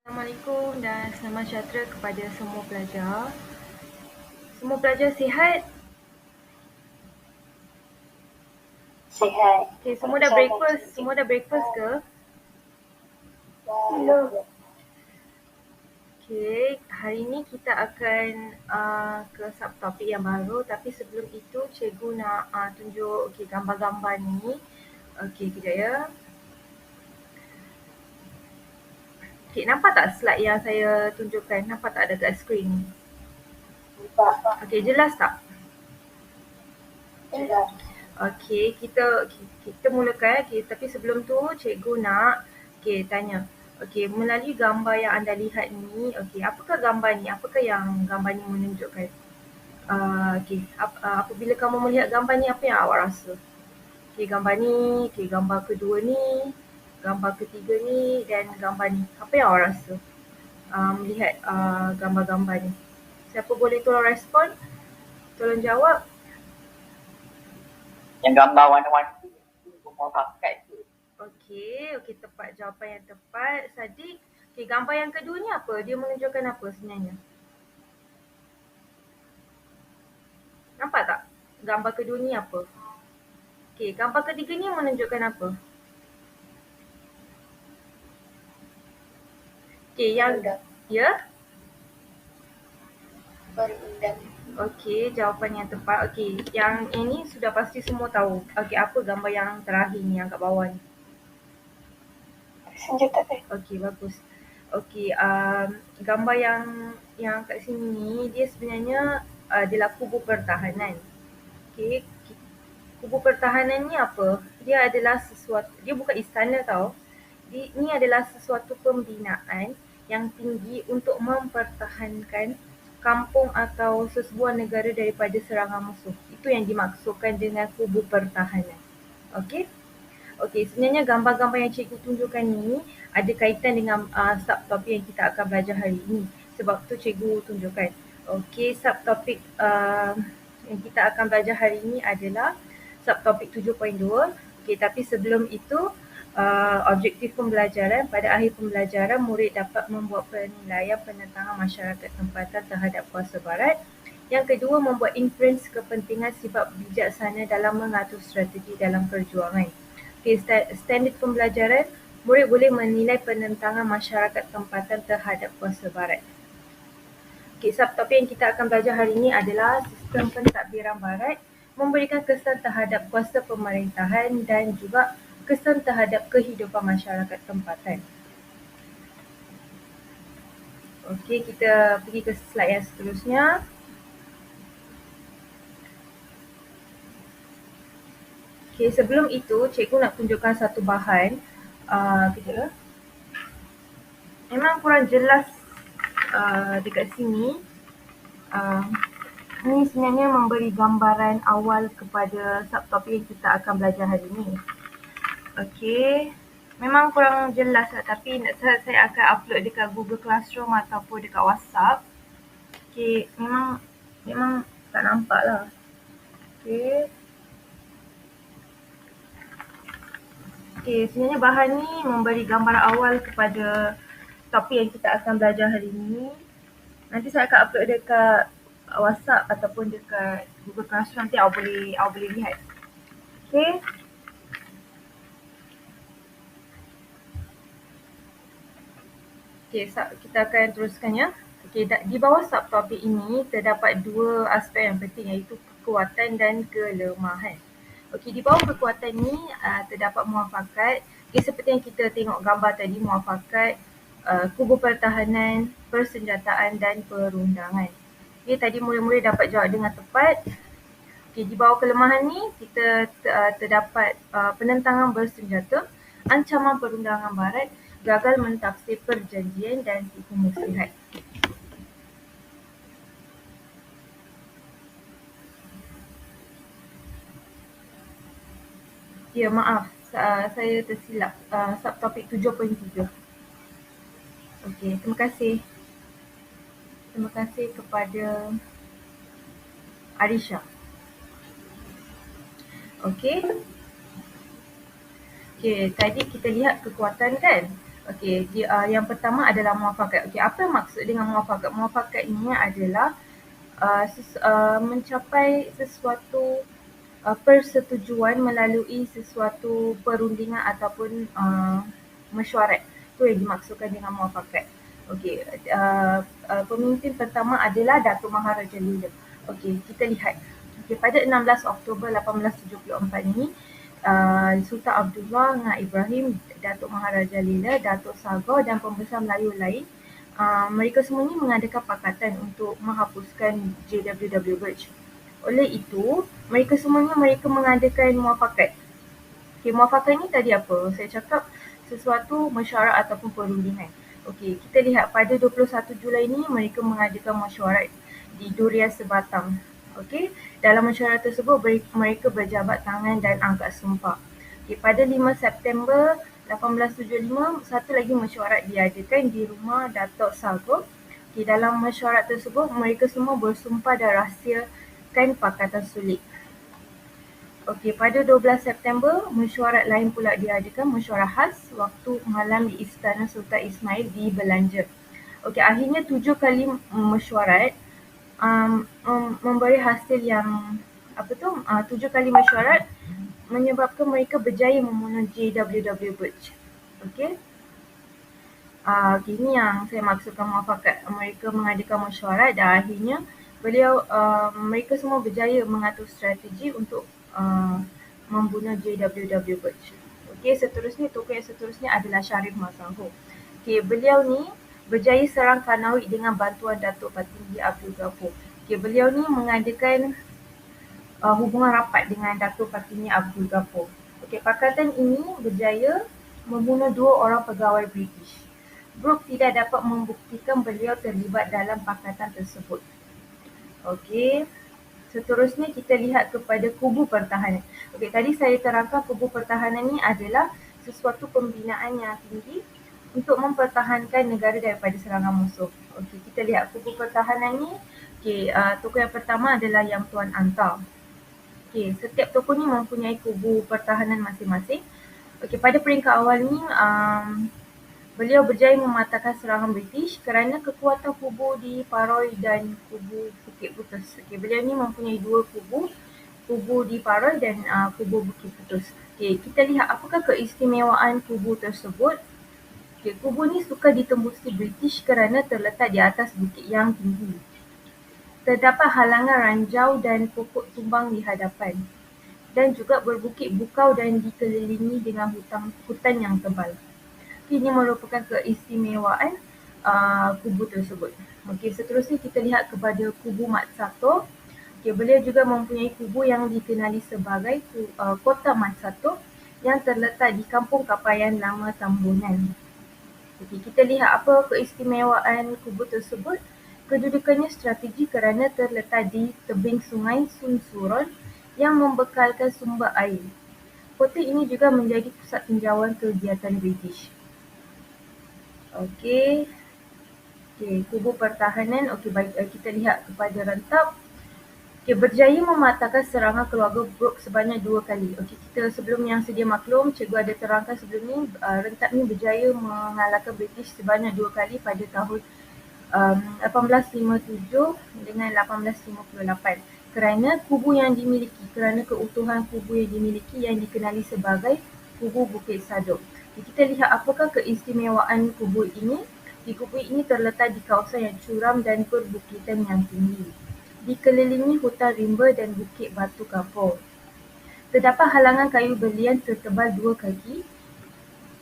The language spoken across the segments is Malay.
Assalamualaikum dan selamat sejahtera kepada semua pelajar. Semua pelajar sihat? Sihat. Okay, semua dah breakfast? Semua dah breakfast ke? Belum. Okay, hari ni kita akan ke subtopik yang baru, tapi sebelum itu cikgu nak tunjuk gambar-gambar ni. Okay, kejap ya. Okay, nampak tak slide yang saya tunjukkan? Nampak tak dekat skrin ni? Nampak. Okay, jelas tak? Jelas. Okey, kita mulakan. Okey, tapi sebelum tu cikgu nak tanya. Okey, melalui gambar yang anda lihat ni, okey, apakah gambar ni? Apakah yang gambar ni menunjukkan? Apabila kamu melihat gambar ni, apa yang awak rasa? Okey, gambar ni, gambar kedua ni, gambar ketiga ni dan gambar ni. Apa yang awak rasa melihat gambar-gambar ni? Siapa boleh tolong respon? Tolong jawab. Yang gambar warna-warni rumah pakat tu. Okey, tepat, jawapan yang tepat. Sadiq, gambar yang kedua ni apa? Dia menunjukkan apa sebenarnya? Nampak tak? Gambar kedua ni apa? Okey, gambar ketiga ni menunjukkan apa? Okey, yang Berundang. ya? Berundang. Okey, jawapan yang tepat. Okey, yang ini sudah pasti semua tahu. Okey, apa gambar yang terakhir ni, yang kat bawah ni? Senjata teh. Okey, bagus. Okey, gambar yang kat sini ni, dia sebenarnya adalah kubu pertahanan. Okey, kubu pertahanan ni apa? Dia adalah sesuatu, dia bukan istana tau. Ini adalah sesuatu pembinaan yang tinggi untuk mempertahankan kampung atau sesebuah negara daripada serangan musuh. Itu yang dimaksudkan dengan kubu pertahanan. Okey? Okey, sebenarnya gambar-gambar yang cikgu tunjukkan ni ada kaitan dengan subtopik yang kita akan belajar hari ini. Sebab tu cikgu tunjukkan. Okey, subtopik yang kita akan belajar hari ini adalah subtopik 7.2. Okey, tapi sebelum itu objektif pembelajaran, pada akhir pembelajaran murid dapat membuat penilaian penentangan masyarakat tempatan terhadap kuasa barat. Yang kedua, membuat inference kepentingan sifat bijaksana dalam mengatur strategi dalam perjuangan. Okay, standard pembelajaran, murid boleh menilai penentangan masyarakat tempatan terhadap kuasa barat. Okay, subtopik yang kita akan belajar hari ini adalah sistem pentadbiran barat memberikan kesan terhadap kuasa pemerintahan dan juga kesan terhadap kehidupan masyarakat tempatan. Okey, kita pergi ke slide yang seterusnya. Okey, sebelum itu cikgu nak tunjukkan satu bahan. Kejap ya. Memang kurang jelas dekat sini. Ini sebenarnya memberi gambaran awal kepada subtopik yang kita akan belajar hari ini. Okey, memang kurang jelas lah, tapi saya akan upload dekat Google Classroom ataupun dekat WhatsApp. Okey, memang tak nampak lah. Okey. Okey, sebenarnya bahan ni memberi gambaran awal kepada topik yang kita akan belajar hari ini. Nanti saya akan upload dekat WhatsApp ataupun dekat Google Classroom, nanti awak boleh lihat. Okey. Okey, kita akan teruskan ya. Okey, di bawah subtopik ini terdapat dua aspek yang penting, iaitu kekuatan dan kelemahan. Okey, di bawah kekuatan ni terdapat muafakat. Okey, seperti yang kita tengok gambar tadi, muafakat, kubu pertahanan, persenjataan dan perundangan. Okey, tadi murid-murid dapat jawab dengan tepat. Okey, di bawah kelemahan ni kita terdapat penentangan bersenjata, ancaman perundangan barat, gagal mentafsir perjanjian dan tipu muslihat. Ya, maaf, saya tersilap. Subtopik 7.3. Okey, terima kasih. Terima kasih kepada Arisha. Okey. Okey, tadi kita lihat kekuatan kan? Okey, yang pertama adalah muafakat. Okey, apa yang maksud dengan muafakat? Muafakat ini adalah mencapai sesuatu persetujuan melalui sesuatu perundingan ataupun mesyuarat. Itu yang dimaksudkan dengan muafakat. Okey, pemimpin pertama adalah Datuk Maharaja Lila. Okey, kita lihat. Okey, pada 16 Oktober 1874 ini, Sultan Abdullah dengan Ibrahim, Datuk Maharaja Lila, Datuk Sagor dan pembesar Melayu lain, mereka semua ini mengadakan pakatan untuk menghapuskan JWW Birch. Oleh itu, mereka mengadakan muafakat. Okay, muafakat ni tadi apa? Saya cakap sesuatu mesyuarat ataupun perundingan. Okey, kita lihat pada 21 Julai ni mereka mengadakan mesyuarat di Durian Sebatang. Okey, dalam mesyuarat tersebut mereka berjabat tangan dan angkat sumpah. Okey, pada 5 September 1875, satu lagi mesyuarat diadakan di rumah Datuk Sagor. Okey, dalam mesyuarat tersebut mereka semua bersumpah dan rahsiakan Pakatan Sulit. Okey, pada 12 September, mesyuarat lain pula diadakan, mesyuarat khas waktu malam di Istana Sultan Ismail di Belanja. Okey, akhirnya 7 kali mesyuarat memberi hasil yang 7 kali mesyuarat menyebabkan mereka berjaya membunuh JWW Birch. Okey. Ini yang saya maksudkan muafakat. Mereka mengadakan mesyuarat dan akhirnya mereka semua berjaya mengatur strategi untuk membunuh JWW Birch. Okey, tokoh yang seterusnya adalah Sharif Mazahur. Okey, beliau ni berjaya serang Kanauj dengan bantuan Datuk Patinggi Abdul Ghafur. Okey, beliau ni mengadakan hubungan rapat dengan Datuk Patinggi Abdul Ghafur. Okey, pakatan ini berjaya membunuh 2 orang pegawai British. Brooke tidak dapat membuktikan beliau terlibat dalam pakatan tersebut. Okey, seterusnya kita lihat kepada kubu pertahanan. Okey, tadi saya terangkan kubu pertahanan ni adalah sesuatu pembinaan yang tinggi untuk mempertahankan negara daripada serangan musuh. Okey, kita lihat kubu pertahanan ni. Okey, tokoh yang pertama adalah Yang Tuan Anta. Okey, setiap tokoh ni mempunyai kubu pertahanan masing-masing. Okey, pada peringkat awal ni, beliau berjaya mematahkan serangan British kerana kekuatan kubu di Paroi dan kubu Bukit Putus. Okay, beliau ni mempunyai 2 kubu di Paroi dan kubu Bukit Putus. Okay, kita lihat apakah keistimewaan kubu tersebut. Okay, kubu ni suka ditembusi British kerana terletak di atas bukit yang tinggi. Terdapat halangan ranjau dan pokok tumbang di hadapan dan juga berbukit bukau dan dikelilingi dengan hutan yang tebal. Ini merupakan keistimewaan kubu tersebut. Okey, seterusnya kita lihat kepada kubu Mat Sato. Okey, beliau juga mempunyai kubu yang dikenali sebagai Kota Mat Sato yang terletak di Kampung Kapayan Lama Tambunan. Okey, kita lihat apa keistimewaan kubu tersebut. Kedudukannya strategi kerana terletak di tebing sungai Sun Suron yang membekalkan sumber air. Kota ini juga menjadi pusat tinjauan kegiatan British. Okey, kubu pertahanan. Okey, baik, kita lihat kepada rentap. Okey, berjaya mematahkan serangan keluarga Brooke sebanyak 2 kali. Okey, kita sebelum yang sedia maklum, cikgu ada terangkan sebelum ni, rentap ni berjaya mengalahkan British sebanyak 2 kali pada tahun 1857 dengan 1858. Kerana keutuhan kubu yang dimiliki yang dikenali sebagai kubu Bukit Sadok. Kita lihat apakah keistimewaan kubu ini. Kubu ini terletak di kawasan yang curam dan perbukitan yang tinggi, dikelilingi hutan rimba dan bukit batu kapur. Terdapat halangan kayu belian setebal 2 kaki.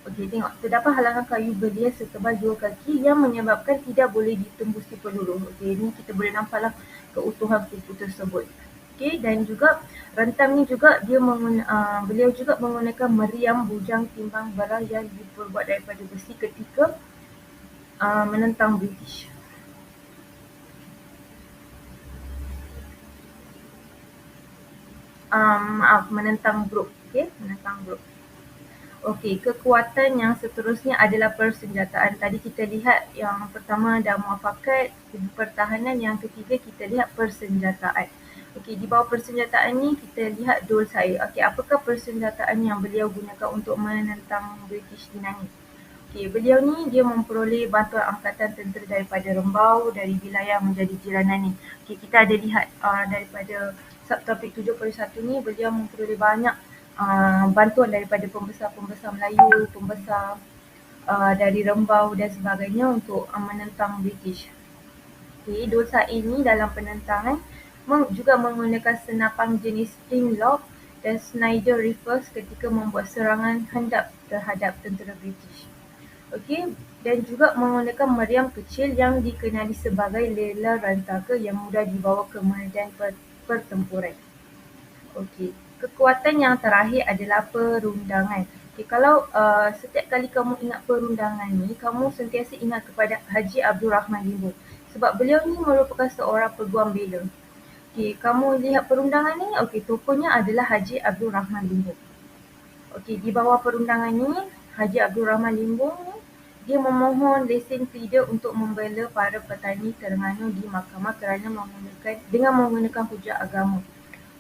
Okey, tengok. Terdapat halangan kayu belian setebal 2 kaki yang menyebabkan tidak boleh ditembusi peluru. Okey, ini kita boleh nampaklah keutuhan kubu tersebut. Okey, dan juga rentam ni juga beliau juga menggunakan meriam bujang timbang barang yang diperbuat daripada besi ketika menentang British. Menentang Brooke. Okey, menentang Brooke. Okey, kekuatan yang seterusnya adalah persenjataan. Tadi kita lihat yang pertama ada muafakat, kubu pertahanan, yang ketiga kita lihat persenjataan. Okey, di bawah persenjataan ni kita lihat Dol Sair. Okey, apakah persenjataan yang beliau gunakan untuk menentang British di Nanning? Okey, beliau ni dia memperoleh bantuan angkatan tentera daripada Rembau dari wilayah menjadi jiranan ni. Okey, kita ada lihat daripada subtopik 71 ni, beliau memperoleh banyak bantuan daripada pembesar-pembesar Melayu, pembesar dari Rembau dan sebagainya untuk menentang British. Okey, dosa ini dalam penentangan juga menggunakan senapan jenis flintlock dan Snider rifles ketika membuat serangan hendap terhadap tentera British. Okey, dan juga menggunakan meriam kecil yang dikenali sebagai lela rantaka yang mudah dibawa ke medan pertempuran. Okey, kekuatan yang terakhir adalah perundangan. Okey, kalau setiap kali kamu ingat perundangan ni, kamu sentiasa ingat kepada Haji Abdul Rahman Limbu. Sebab beliau ni merupakan seorang peguam bela. Okey, kamu lihat perundangan ni, okey, tokohnya adalah Haji Abdul Rahman Limbu. Okey, di bawah perundangan ni, Haji Abdul Rahman Limbu ni, dia memohon lesen pleader untuk membela para petani Terengganu di mahkamah kerana dengan menggunakan hujah agama.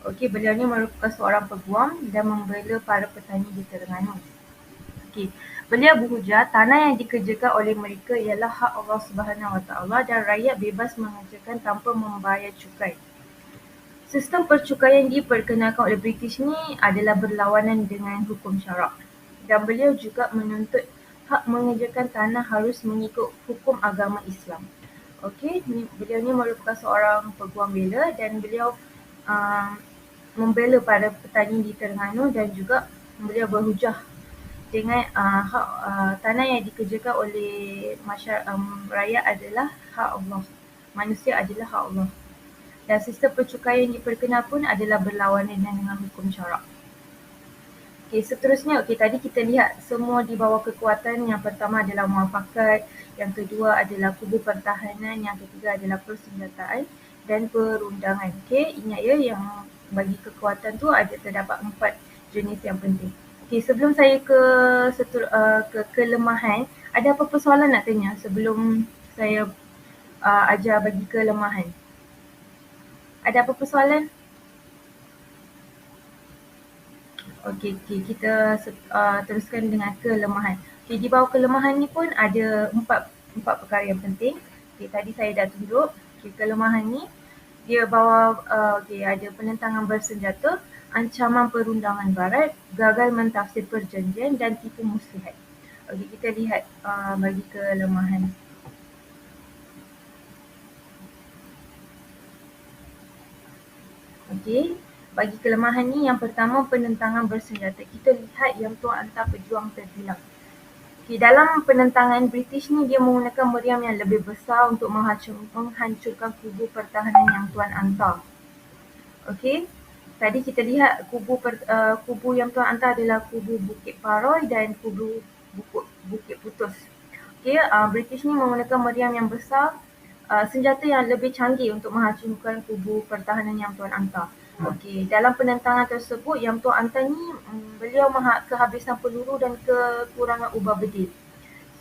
Okey, beliau ni merupakan seorang peguam dan membela para petani di Terengganu. Okey, beliau berhujah tanah yang dikerjakan oleh mereka ialah hak Allah Subhanahu Wa Taala dan rakyat bebas mengerjakan tanpa membayar cukai. Sistem percukaian diperkenalkan oleh British ni adalah berlawanan dengan hukum syarak. Dan beliau juga menuntut hak mengerjakan tanah harus mengikut hukum agama Islam. Okey, beliau ni merupakan seorang peguam bela dan beliau membela para petani di Terengganu dan juga beliau berhujah dengan hak tanah yang dikerjakan oleh rakyat adalah hak Allah. Manusia adalah hak Allah. Dan sistem percukaian yang diperkenal pun adalah berlawanan dengan hukum syarak. Okey, seterusnya, okey, tadi kita lihat semua di bawah kekuatan. Yang pertama adalah muafakat, yang kedua adalah kubu pertahanan, yang ketiga adalah persenjataan dan perundangan. Okey, ingat ya, yang bagi kekuatan tu terdapat 4 jenis yang penting. Okey, sebelum saya ke kelemahan, ada apa-apa soalan nak tanya sebelum saya ajar bagi kelemahan? Ada apa-apa soalan? Okey, kita teruskan dengan kelemahan. Okey, di bawah kelemahan ni pun ada empat perkara yang penting. Okey, tadi saya dah tunjuk. Okey, kelemahan ni dia bawa ada penentangan bersenjata, ancaman perundangan barat, gagal mentafsir perjanjian dan tipu muslihat. Okey, kita lihat bagi kelemahan. Okey, bagi kelemahan ni yang pertama penentangan bersenjata. Kita lihat yang Tuan Anta Pejuang terbilang. Okay, dalam penentangan British ni dia menggunakan meriam yang lebih besar untuk menghancurkan kubu pertahanan yang Tuan Anta. Okey, tadi kita lihat kubu yang Tuan Anta adalah kubu Bukit Paroi dan kubu Bukit Putus. Okey, British ni menggunakan meriam yang besar, senjata yang lebih canggih untuk menghancurkan kubu pertahanan yang Tuan Anta. Okey, dalam penentangan tersebut yang Tuan Anta ni beliau kehabisan peluru dan kekurangan ubah bedil.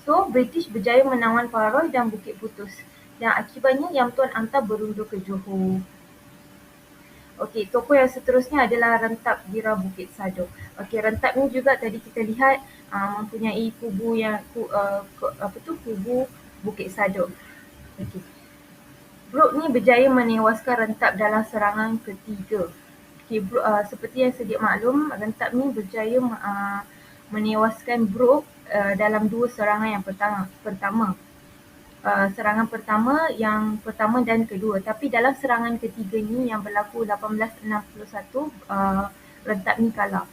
So, British berjaya menawan Paroi dan Bukit Putus. Dan akibatnya yang Tuan Anta berundur ke Johor. Okey, tokoh yang seterusnya adalah Rentap Dira Bukit Sado. Okey, Rentap ni juga tadi kita lihat mempunyai kubu yang kubu Bukit Sado. Okey. Brooke ni berjaya menewaskan Rentap dalam serangan ketiga. Okay, seperti yang sedia maklum, Rentap ni berjaya menewaskan Brooke dalam 2 serangan yang pertama. Serangan pertama dan kedua. Tapi dalam serangan ketiga ni yang berlaku 1861, Rentap ni kalah.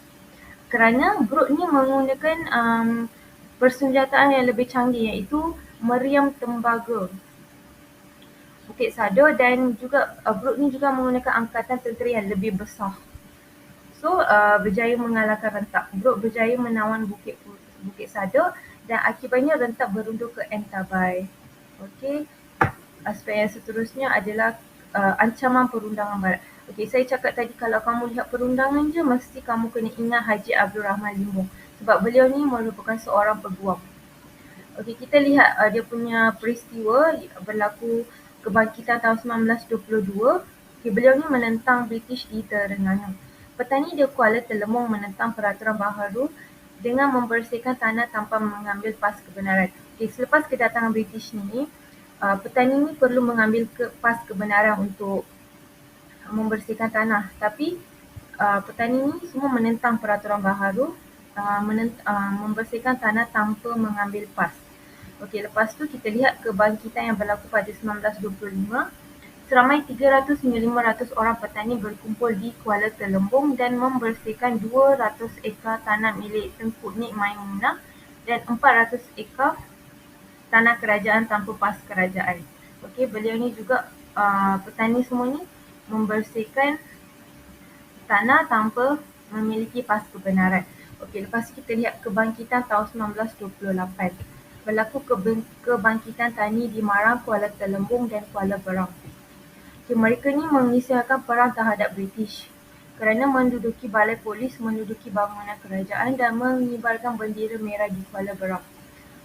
Kerana Brooke ni menggunakan persenjataan yang lebih canggih iaitu meriam tembaga Bukit Sado dan juga Brooke ni juga menggunakan angkatan tentera yang lebih besar. So, berjaya mengalahkan Rentap. Brooke berjaya menawan Bukit Sado dan akibatnya Rentap berundur ke Entabai. Okey, aspek yang seterusnya adalah ancaman perundangan barat. Okey, saya cakap tadi kalau kamu lihat perundangan je, mesti kamu kena ingat Haji Abdul Rahman Limbung. Sebab beliau ni merupakan seorang peguam. Okey, kita lihat dia punya peristiwa berlaku kebangkitan tahun 1922. Okay, beliau ni menentang British di Terengganu. Petani di Kuala Telemong menentang peraturan baharu dengan membersihkan tanah tanpa mengambil pas kebenaran. Okay, selepas kedatangan British ni, petani ni perlu mengambil pas kebenaran untuk membersihkan tanah. Tapi petani ni semua menentang peraturan baharu, membersihkan tanah tanpa mengambil pas. Okey, lepas tu kita lihat kebangkitan yang berlaku pada 1925. Seramai 300 hingga 500 orang petani berkumpul di Kuala Telembung dan membersihkan 200 ekar tanah milik Tengku Nik Maimunah dan 400 ekar tanah kerajaan tanpa pas kerajaan. Okey, beliau ni juga petani semua ni membersihkan tanah tanpa memiliki pas kebenaran. Okey, lepas kita lihat kebangkitan tahun 1928. Berlaku kebangkitan tani di Marang, Kuala Telembung dan Kuala Berang. Okay, mereka ni mengisyaratkan perang terhadap British kerana menduduki balai polis, menduduki bangunan kerajaan dan mengibarkan bendera merah di Kuala Berang.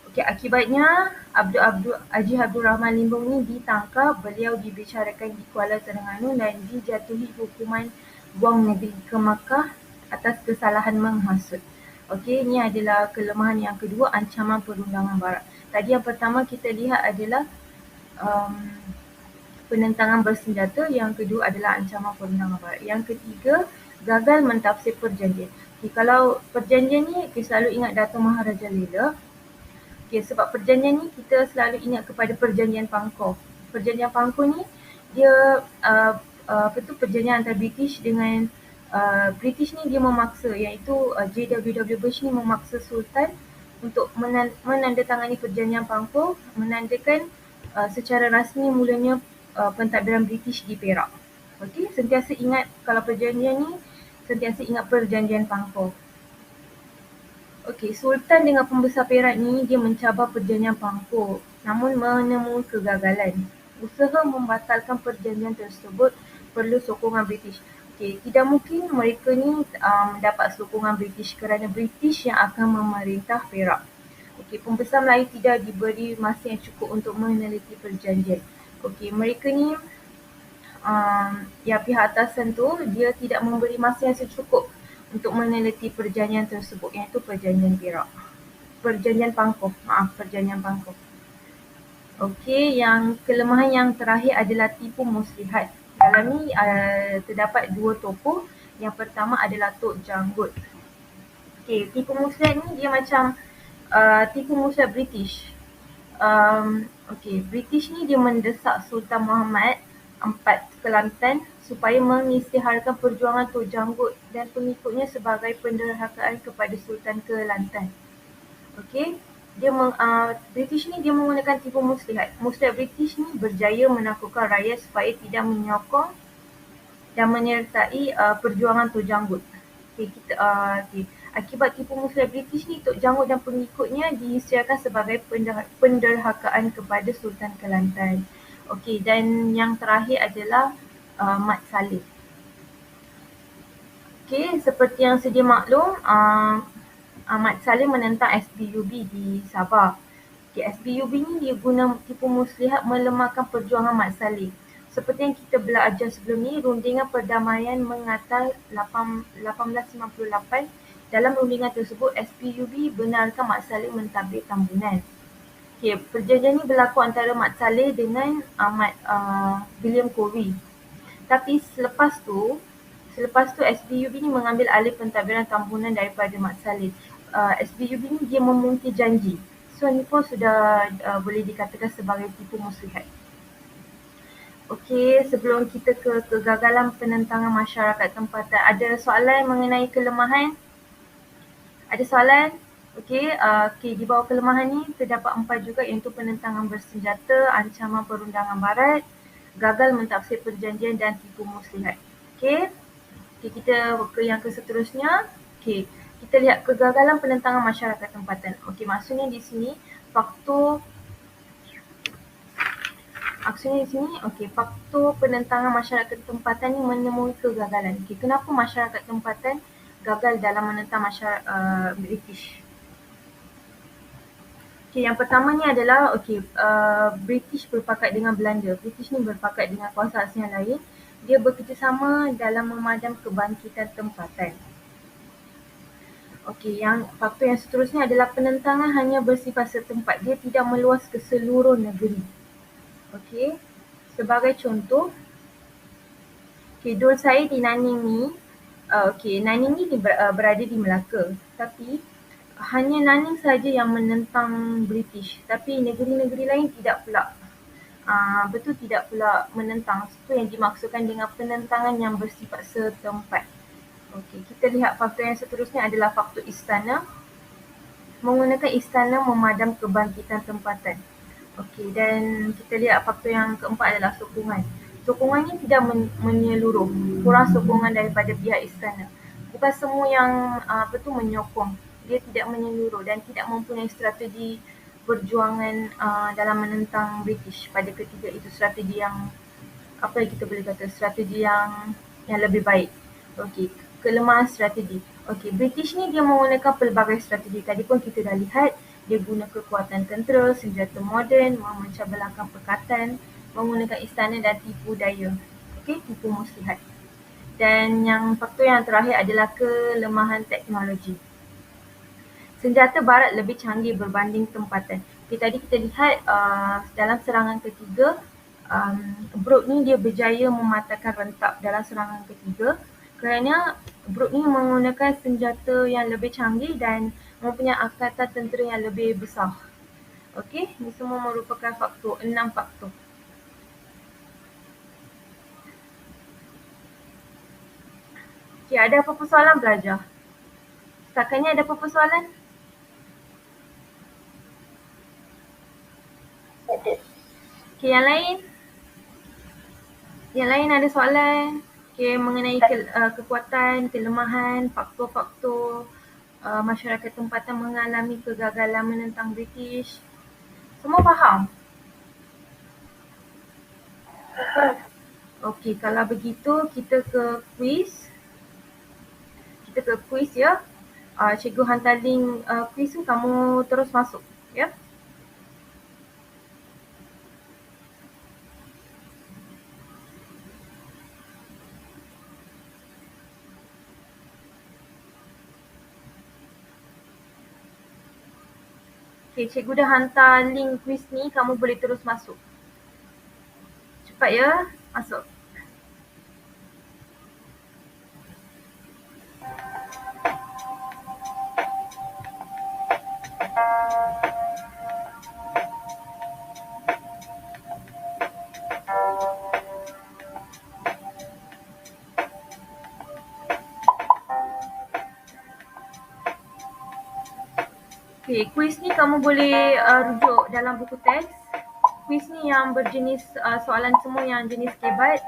Okay, akibatnya Haji Abdul Rahman Limbong ni ditangkap, beliau dibicarakan di Kuala Terengganu dan dijatuhi hukuman buang negeri ke Makkah atas kesalahan menghasut. Okey, ini adalah kelemahan yang kedua, ancaman perundangan barat. Tadi yang pertama kita lihat adalah penentangan bersenjata, yang kedua adalah ancaman perundangan barat. Yang ketiga, gagal mentafsir perjanjian. Okay, kalau perjanjian ni, kita selalu ingat Dato' Maharaja Lela. Okay, sebab perjanjian ni kita selalu ingat kepada perjanjian Pangkor. Perjanjian Pangkor ni dia perjanjian antara British dengan British ni dia memaksa, iaitu JWW Bush ni memaksa Sultan untuk menandatangani perjanjian Pangkor, menandakan secara rasmi mulanya pentadbiran British di Perak. Okey, sentiasa ingat kalau perjanjian ni, sentiasa ingat perjanjian Pangkor. Okey, Sultan dengan pembesar Perak ni dia mencabar perjanjian Pangkor namun menemui kegagalan. Usaha membatalkan perjanjian tersebut perlu sokongan British. Okey, tidak mungkin mereka ni mendapat sokongan British kerana British yang akan memerintah Perak. Okey, pembesar Melayu tidak diberi masa yang cukup untuk meneliti perjanjian. Okey, mereka ni yang pihak atasan tu dia tidak memberi masa yang cukup untuk meneliti perjanjian tersebut, iaitu perjanjian Perak. Perjanjian Pangkor. Perjanjian Pangkor. Okey, yang kelemahan yang terakhir adalah tipu muslihat. Dalam ni terdapat dua tokoh. Yang pertama adalah Tok Janggut. Okey, tipu muslihat ni dia macam tipu muslihat British. Okey, British ni dia mendesak Sultan Muhammad IV Kelantan supaya mengisytiharkan perjuangan Tok Janggut dan pengikutnya sebagai penderhakaan kepada Sultan Kelantan. Okey, British ni dia menggunakan tipu muslihat. Muslihat British ni berjaya menakutkan rakyat supaya tidak menyokong dan menyertai perjuangan Tok Janggut. Okey, akibat tipu muslihat British ni, Tok Janggut dan pengikutnya diisytiharkan sebagai penderhakaan kepada Sultan Kelantan. Okey, dan yang terakhir adalah Mat Salleh. Okey, seperti yang sedia maklum, Mat Salleh menentang SBUB di Sabah. Okay, SBUB ni dia guna tipu muslihat melemahkan perjuangan Mat Salleh. Seperti yang kita belajar sebelum ni, rundingan perdamaian mengatal 1898. Dalam rundingan tersebut, SPUB benarkan Mat Salleh mentadbir tambunan. Okay, perjanjian ni berlaku antara Mat Salleh dengan William Corey. Tapi selepas tu SPUB ni mengambil alih pentadbiran tambunan daripada Mat Salleh. SPUB ni dia memungkir janji. So ni pun sudah boleh dikatakan sebagai tipu muslihat. Okey, sebelum kita ke kegagalan penentangan masyarakat tempatan, ada soalan mengenai kelemahan? Ada soalan? Okey, di bawah kelemahan ni terdapat 4 juga, iaitu penentangan bersenjata, ancaman perundangan barat, gagal mentafsir perjanjian dan tipu muslihat. Okey, kita ke yang seterusnya. Okey, kita lihat kegagalan penentangan masyarakat tempatan. Okey, maksudnya di sini faktor penentangan masyarakat tempatan ni menemui kegagalan. Okey, kenapa masyarakat tempatan gagal dalam menentang masyarakat British? Okey, yang pertamanya adalah British berpakat dengan Belanda. British ni berpakat dengan kuasa asing yang lain. Dia bekerjasama dalam memadam kebangkitan tempatan. Okey, yang faktor yang seterusnya adalah penentangan hanya bersifat setempat. Dia tidak meluas ke seluruh negeri. Okey. Sebagai contoh, okey, dul saya di Nanning ni, okey, Nanning ni berada di Melaka. Tapi hanya Nanning saja yang menentang British. Tapi negeri-negeri lain tidak pula. Betul tidak pula menentang. Itu yang dimaksudkan dengan penentangan yang bersifat setempat. Okey, kita lihat faktor yang seterusnya adalah faktor istana. Menggunakan istana memadam kebangkitan tempatan. Okey, dan kita lihat faktor yang keempat adalah sokongan. Sokongannya tidak menyeluruh, kurang sokongan daripada pihak istana. Bukan semua yang menyokong. Dia tidak menyeluruh dan tidak mempunyai strategi perjuangan dalam menentang British pada ketika itu. Strategi yang apa yang kita boleh kata, strategi yang lebih baik. Okey, kelemahan strategi. Okey, British ni dia menggunakan pelbagai strategi. Tadi pun kita dah lihat, dia guna kekuatan tentera, senjata moden, memecah belahkan perkatan, menggunakan istana dan tipu daya. Okey, tipu muslihat. Dan yang faktor yang terakhir adalah kelemahan teknologi. Senjata barat lebih canggih berbanding tempatan. Okay, tadi kita lihat dalam serangan ketiga, Brooke ni dia berjaya mematahkan rentap dalam serangan ketiga kerana Brooke ni menggunakan senjata yang lebih canggih dan mempunyai angkatan tentera yang lebih besar. Okey, ini semua merupakan faktor, 6 faktor. Okey, ada apa-apa soalan pelajar? Setakat ni ada apa-apa soalan? Ada. Okey, yang lain? Yang lain ada soalan? Okey, mengenai kekuatan, kelemahan, faktor-faktor masyarakat tempatan mengalami kegagalan menentang British. Semua faham? Okey, kalau begitu kita ke quiz. Kita ke quiz ya. Cikgu hantar link quiz tu, kamu terus masuk ya. Okey, cikgu dah hantar link quiz ni, kamu boleh terus masuk. Cepat ya, masuk. Okey, quiz ni kamu boleh rujuk dalam buku teks. Quiz ni yang berjenis soalan semua yang jenis kebat.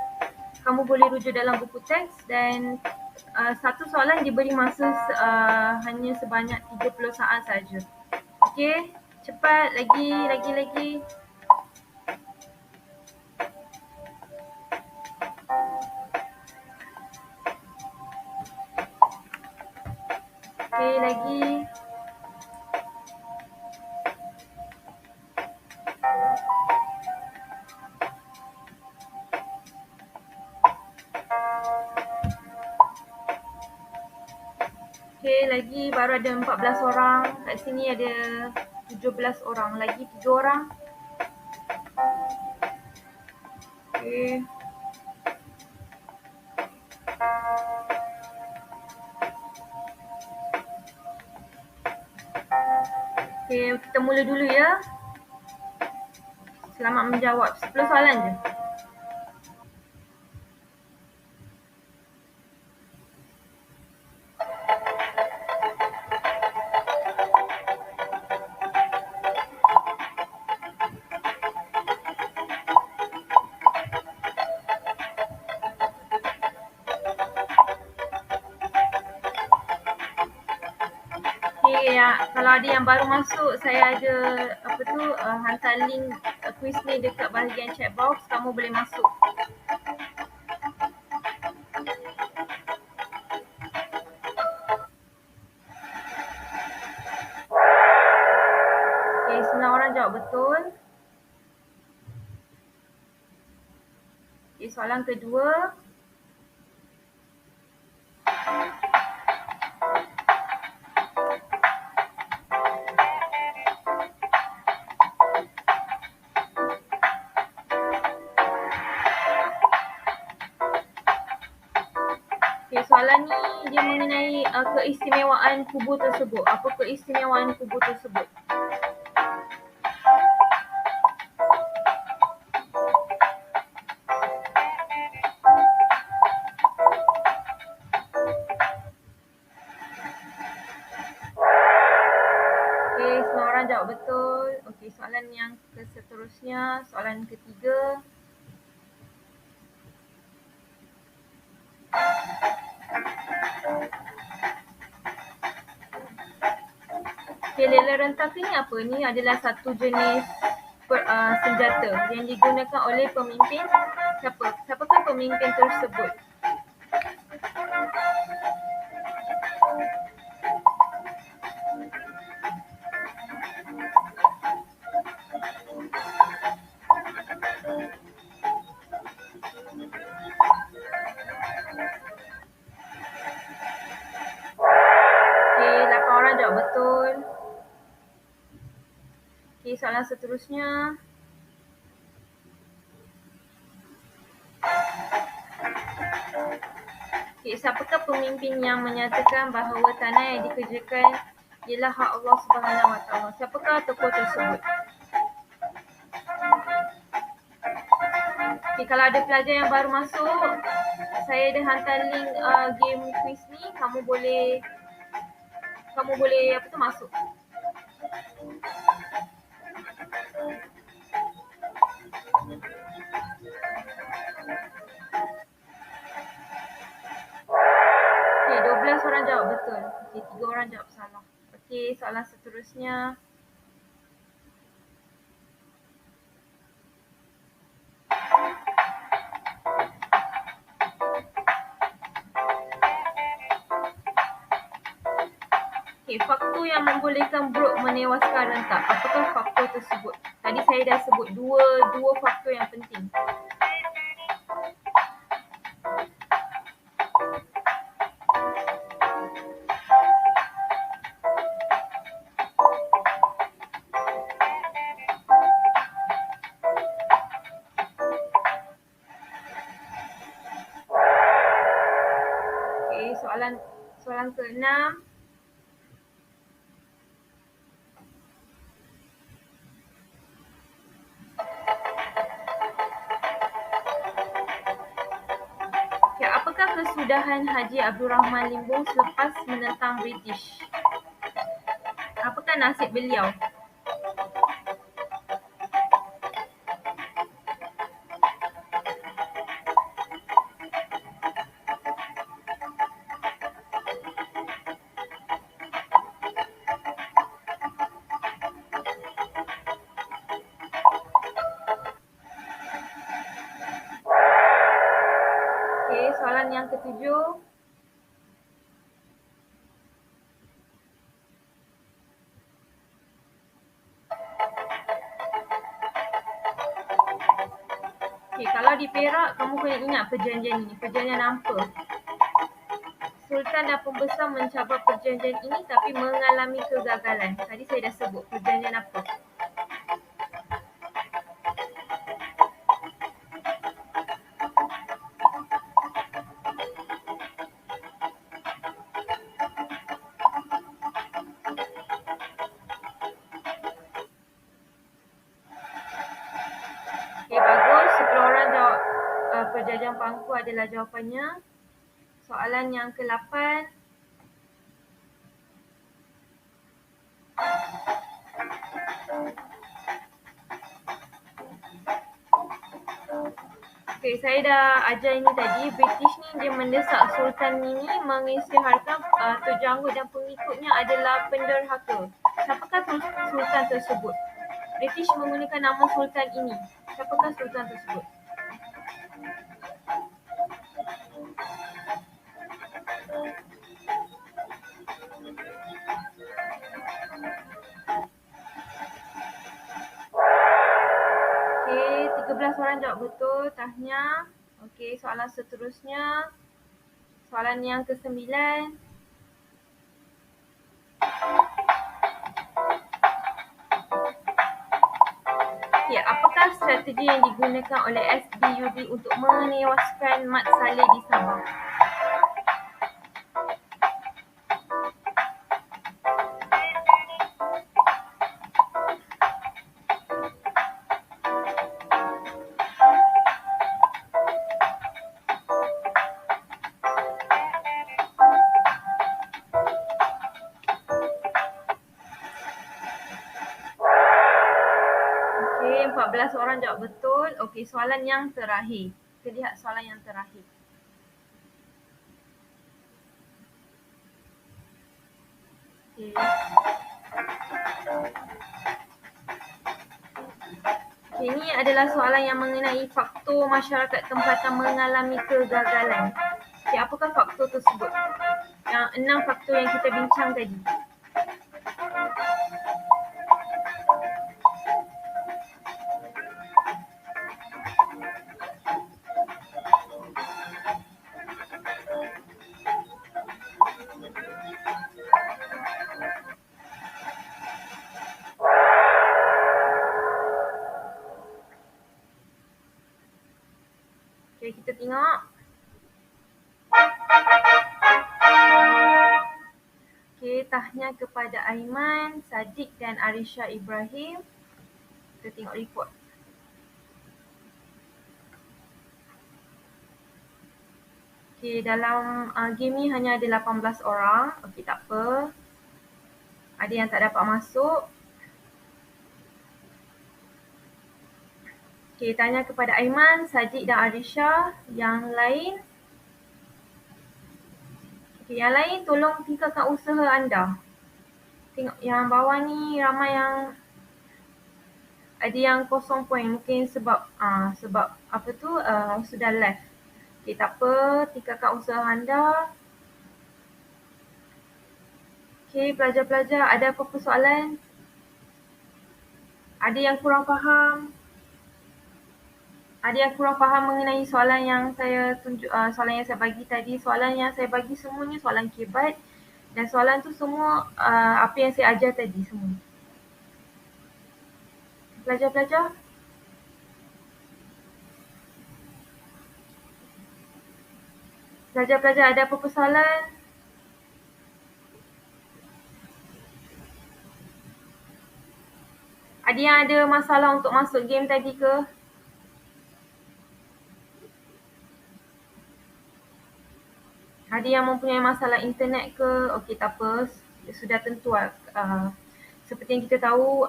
Kamu boleh rujuk dalam buku teks dan satu soalan diberi masa hanya sebanyak 30 saat saja. Okey, cepat, lagi. Okey, lagi. Okey, lagi baru ada 14 orang. Kat sini ada 17 orang. Lagi 3 orang. Okey. Okey, kita mula dulu ya. Selamat menjawab. 10 soalan je. Okey, ya, kalau ada yang baru masuk, saya ada hantar link quiz ni dekat bahagian chat box. Kamu boleh masuk. Okey, 9 orang jawab betul. Okey, soalan kedua. dia mengenai keistimewaan kubu tersebut. Apa keistimewaan kubu tersebut? Okey, semua orang jawab betul. Okey, soalan yang seterusnya, soalan ketiga. Okey, lela rentang ni apa? Ni adalah satu jenis senjata yang digunakan oleh pemimpin. Siapakah pemimpin tersebut? Okey, 8 orang jawab betul. Okey, soalan seterusnya. Okey, siapakah pemimpin yang menyatakan bahawa tanah yang dikerjakan ialah hak Allah Subhanahu Wa Taala? Siapakah tokoh tersebut? Okey, kalau ada pelajar yang baru masuk, saya dah hantar link game quiz ni, kamu boleh masuk. Okey, 12 orang jawab betul. Okey, 3 orang jawab salah. Okey, soalan seterusnya. Okey, faktor yang membolehkan Brooke menewaskan rentak. Apakah faktor tersebut? Tadi saya dah sebut dua faktor yang penting. Okey, soalan ke-6. Okay, apakah kesudahan Haji Abdul Rahman Limbung selepas menentang British? Apakah nasib beliau? Okay, soalan yang ketujuh. Okay, kalau di Perak, kamu kena ingat perjanjian ini. Perjanjian apa? Sultan dan pembesar mencabar perjanjian ini tapi mengalami kegagalan. Tadi saya dah sebut perjanjian apa? Okay, bagus. 10 orang jawab perjanjian Pangku adalah jawapannya. Soalan yang ke-8. Okay, saya dah ajar ini tadi. British ni dia mendesak Sultan ini mengisytiharkan Tun Janggut dan pengikutnya adalah penderhaka. Siapakah Sultan tersebut? British menggunakan nama Sultan ini. Siapakah Sultan tersebut? Okey, 13 orang jawab betul. Tahniah. Okey, soalan seterusnya. Soalan yang ke-9. Okey, apakah strategi yang digunakan oleh SBUD untuk menewaskan Mat Salleh di Sabah? Okey, 14 orang jawab betul. Okey, soalan yang terakhir. Kita lihat soalan yang terakhir. Okey. Okay, ini adalah soalan yang mengenai faktor masyarakat tempatan mengalami kegagalan. Okay, apakah faktor tersebut? Yang 6 faktor yang kita bincang tadi. Okay, kita tengok. Okay, tahniah kepada Aiman, Sadiq dan Arisha Ibrahim. Kita tengok report. Okay, dalam game ni hanya ada 18 orang. Okay, tak apa. Ada yang tak dapat masuk. Okay, tanya kepada Aiman, Sadiq dan Arisha. Yang lain, okay, yang lain tolong tingkatkan usaha anda. Tengok yang bawah ni ramai yang ada yang kosong point, mungkin sebab apa tu sudah left. Okay, tak apa, tingkatkan usaha anda. Okay, pelajar-pelajar, ada apa-apa soalan? Ada yang kurang faham? Ada yang kurang faham mengenai soalan yang saya tunjuk, soalan yang saya bagi tadi? Soalan yang saya bagi semuanya soalan kebat dan soalan tu semua apa yang saya ajar tadi semua. Pelajar-pelajar? Pelajar-pelajar, ada apa-apa soalan? Ada yang ada masalah untuk masuk game tadi ke? Ada yang mempunyai masalah internet ke? Okey, tak apa. Sudah tentu seperti yang kita tahu,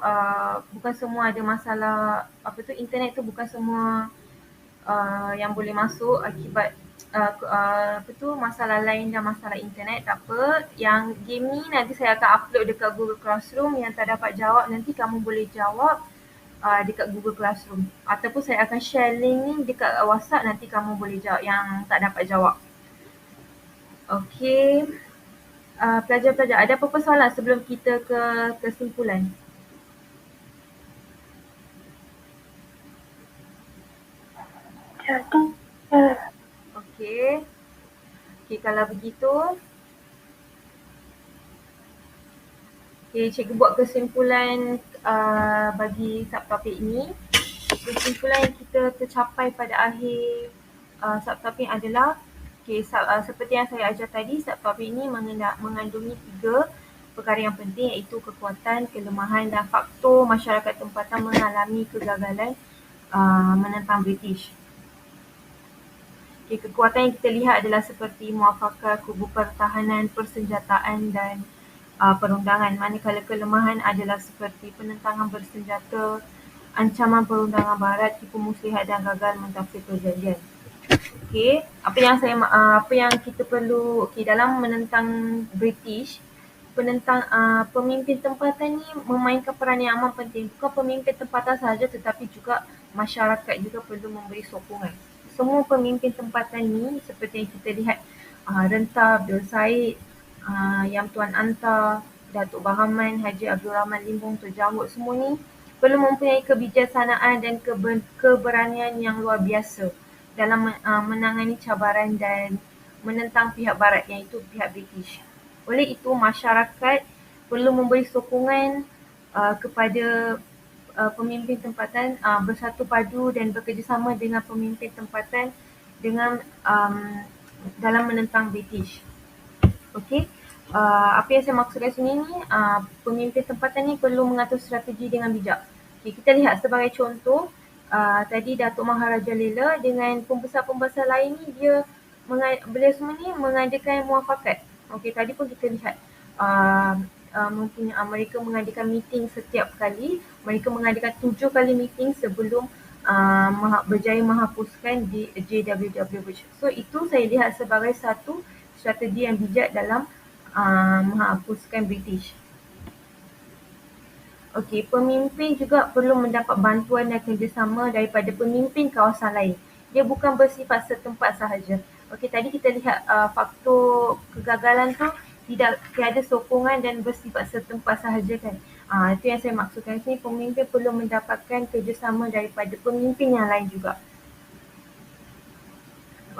bukan semua ada masalah apa tu, internet tu bukan semua yang boleh masuk akibat apa tu, masalah lain dan masalah internet. Tak apa. Yang game ni nanti saya akan upload dekat Google Classroom. Yang tak dapat jawab nanti kamu boleh jawab dekat Google Classroom. Ataupun saya akan share link ni dekat WhatsApp, nanti kamu boleh jawab yang tak dapat jawab. Okey. Pelajar-pelajar, ada apa-apa soalan sebelum kita ke kesimpulan? Okey. Okey, kalau begitu, okey, cikgu buat kesimpulan bagi subtopik ini. Kesimpulan yang kita tercapai pada akhir subtopik adalah, okey, seperti yang saya ajar tadi, subtopik ini mengandungi 3 perkara yang penting, iaitu kekuatan, kelemahan dan faktor masyarakat tempatan mengalami kegagalan menentang British. Okay, kekuatan yang kita lihat adalah seperti muafakat, kubu pertahanan, persenjataan dan perundangan. Manakala kelemahan adalah seperti penentangan bersenjata, ancaman perundangan barat, tipu muslihat dan gagal mentafsir perjanjian. Okay, apa yang kita perlu, okay, dalam menentang British, pemimpin tempatan ni memainkan peran yang amat penting. Bukan pemimpin tempatan sahaja tetapi juga masyarakat juga perlu memberi sokongan. Semua pemimpin tempatan ni seperti yang kita lihat, Renta Abdul Said, Yang Tuan Anta, Datuk Bahaman, Haji Abdul Rahman Limbung, Tun Jamud, semua ni perlu mempunyai kebijaksanaan dan keberanian yang luar biasa dalam menangani cabaran dan menentang pihak barat, iaitu pihak British. Oleh itu, masyarakat perlu memberi sokongan kepada pemimpin tempatan, bersatu padu dan bekerjasama dengan pemimpin tempatan dengan dalam menentang British. Okey, apa yang saya maksudkan sini ni, pemimpin tempatan ni perlu mengatur strategi dengan bijak. Okay, kita lihat sebagai contoh, tadi Datuk Maharaja Lela dengan pembesar-pembesar lain ni, beliau semua ni mengadakan muafakat. Okey, tadi pun kita lihat mereka mengadakan meeting setiap kali. Mereka mengadakan 7 kali meeting sebelum berjaya menghapuskan di JWWH. So itu saya lihat sebagai satu strategi yang bijak dalam menghapuskan British. Okey, pemimpin juga perlu mendapat bantuan dan kerjasama daripada pemimpin kawasan lain. Dia bukan bersifat setempat sahaja. Okey, tadi kita lihat faktor kegagalan tu tiada sokongan dan bersifat setempat sahaja kan. Itu yang saya maksudkan sini, pemimpin perlu mendapatkan kerjasama daripada pemimpin yang lain juga.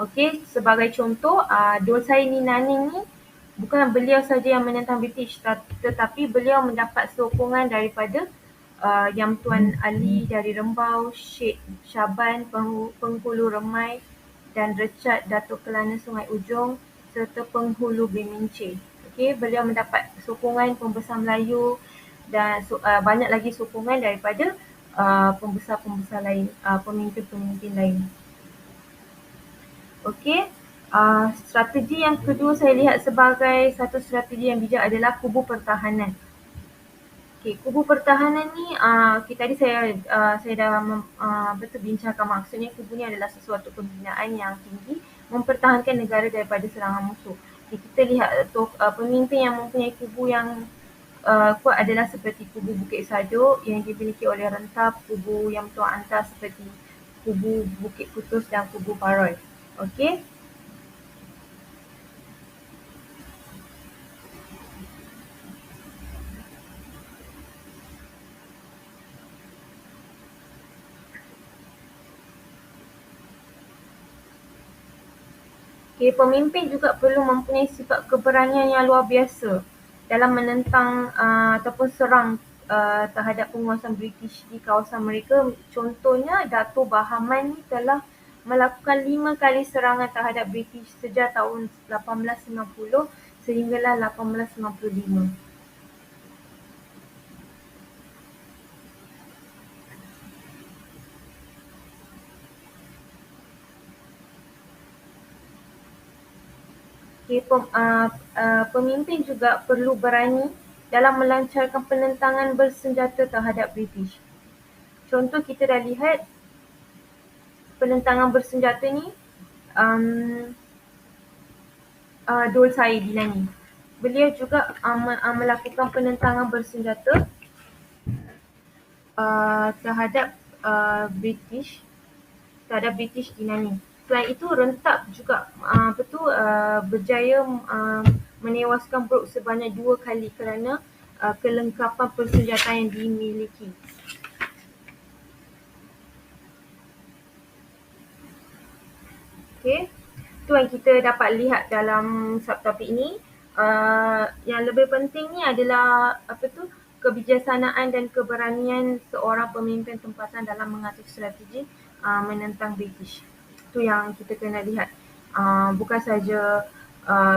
Okey, sebagai contoh, Dolsaini Naning ni bukan beliau saja yang menentang British, tetapi beliau mendapat sokongan daripada Yang Tuan Ali dari Rembau, Syed Syaban Penghulu Remai dan Richard Datuk Kelana Sungai Ujong serta Penghulu Biminche. Okey, beliau mendapat sokongan pembesar Melayu dan banyak lagi sokongan daripada pembesar-pembesar lain, pemimpin-pemimpin lain. Okey, strategi yang kedua saya lihat sebagai satu strategi yang bijak adalah kubu pertahanan. Okey, kubu pertahanan ni, tadi saya dah bincangkan, maksudnya kubu ni adalah sesuatu pembinaan yang tinggi mempertahankan negara daripada serangan musuh. Okay, kita lihat pemimpin yang mempunyai kubu yang kuat adalah seperti kubu Bukit Saduk yang dimiliki oleh Rentap, kubu Yang Tuan Anta seperti kubu Bukit Putus dan kubu Paroi. Okey. Okay, pemimpin juga perlu mempunyai sifat keberanian yang luar biasa dalam menentang ataupun serang terhadap penguasaan British di kawasan mereka. Contohnya, Dato' Bahaman ni telah melakukan 5 kali serangan terhadap British sejak tahun 1890 sehinggalah 1895. Okay, pemimpin juga perlu berani dalam melancarkan penentangan bersenjata terhadap British. Contoh, kita dah lihat penentangan bersenjata ni, Dol Said Gilani. Beliau juga melakukan penentangan bersenjata terhadap British Gilani. Selain itu, Rentap juga berjaya menewaskan Brooke sebanyak 2 kali kerana kelengkapan persenjataan yang dimiliki. Okey, itu yang kita dapat lihat dalam subtopik ini. Yang lebih penting ni adalah kebijaksanaan dan keberanian seorang pemimpin tempatan dalam mengatur strategi menentang British. Itu yang kita kena lihat. Bukan saja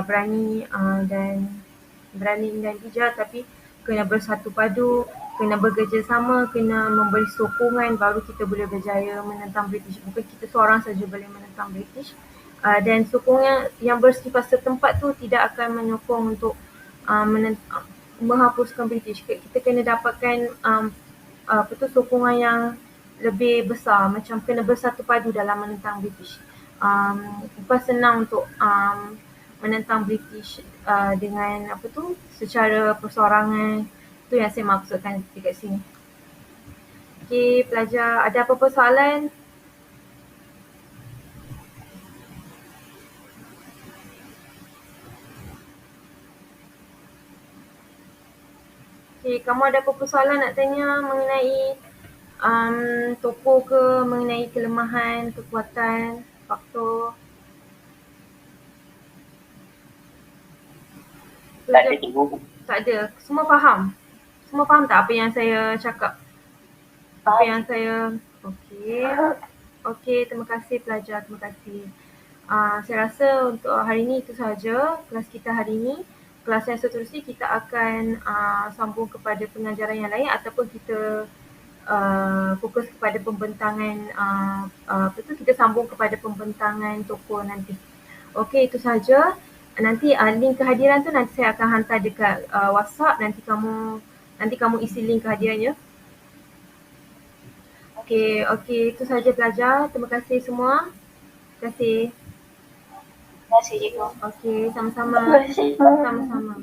berani dan bijak, tapi kena bersatu padu, kena bekerjasama, kena memberi sokongan, baru kita boleh berjaya menentang British. Bukan kita seorang saja boleh menentang British. Dan sokongan yang bersifat setempat tu tidak akan menyokong untuk menghapuskan British. Kita kena dapatkan sokongan yang lebih besar, macam kena bersatu padu dalam menentang British. Bukan senang untuk menentang British dengan secara perseorangan. Itu yang saya maksudkan dekat sini. Okey, pelajar, ada apa-apa soalan? Okey, kamu ada apa-apa soalan nak tanya mengenai tokoh ke, mengenai kelemahan, kekuatan, faktor? Tak ada, cikgu. Tak ada. Semua faham? Semua faham tak apa yang saya cakap? Apa yang saya... Okey. Okey, terima kasih pelajar. Terima kasih. Saya rasa untuk hari ini itu sahaja kelas kita hari ini. Kelas yang seterusnya kita akan sambung kepada pengajaran yang lain ataupun kita fokus kepada pembentangan kita sambung kepada pembentangan tokoh nanti. Okey, itu sahaja. Nanti link kehadiran tu nanti saya akan hantar dekat WhatsApp, nanti kamu isi link kehadirannya. Okey, okey, itu saja pelajar. Terima kasih semua. Terima kasih. Terima kasih cikgu. Okey, sama-sama. Terima kasih. Sama-sama.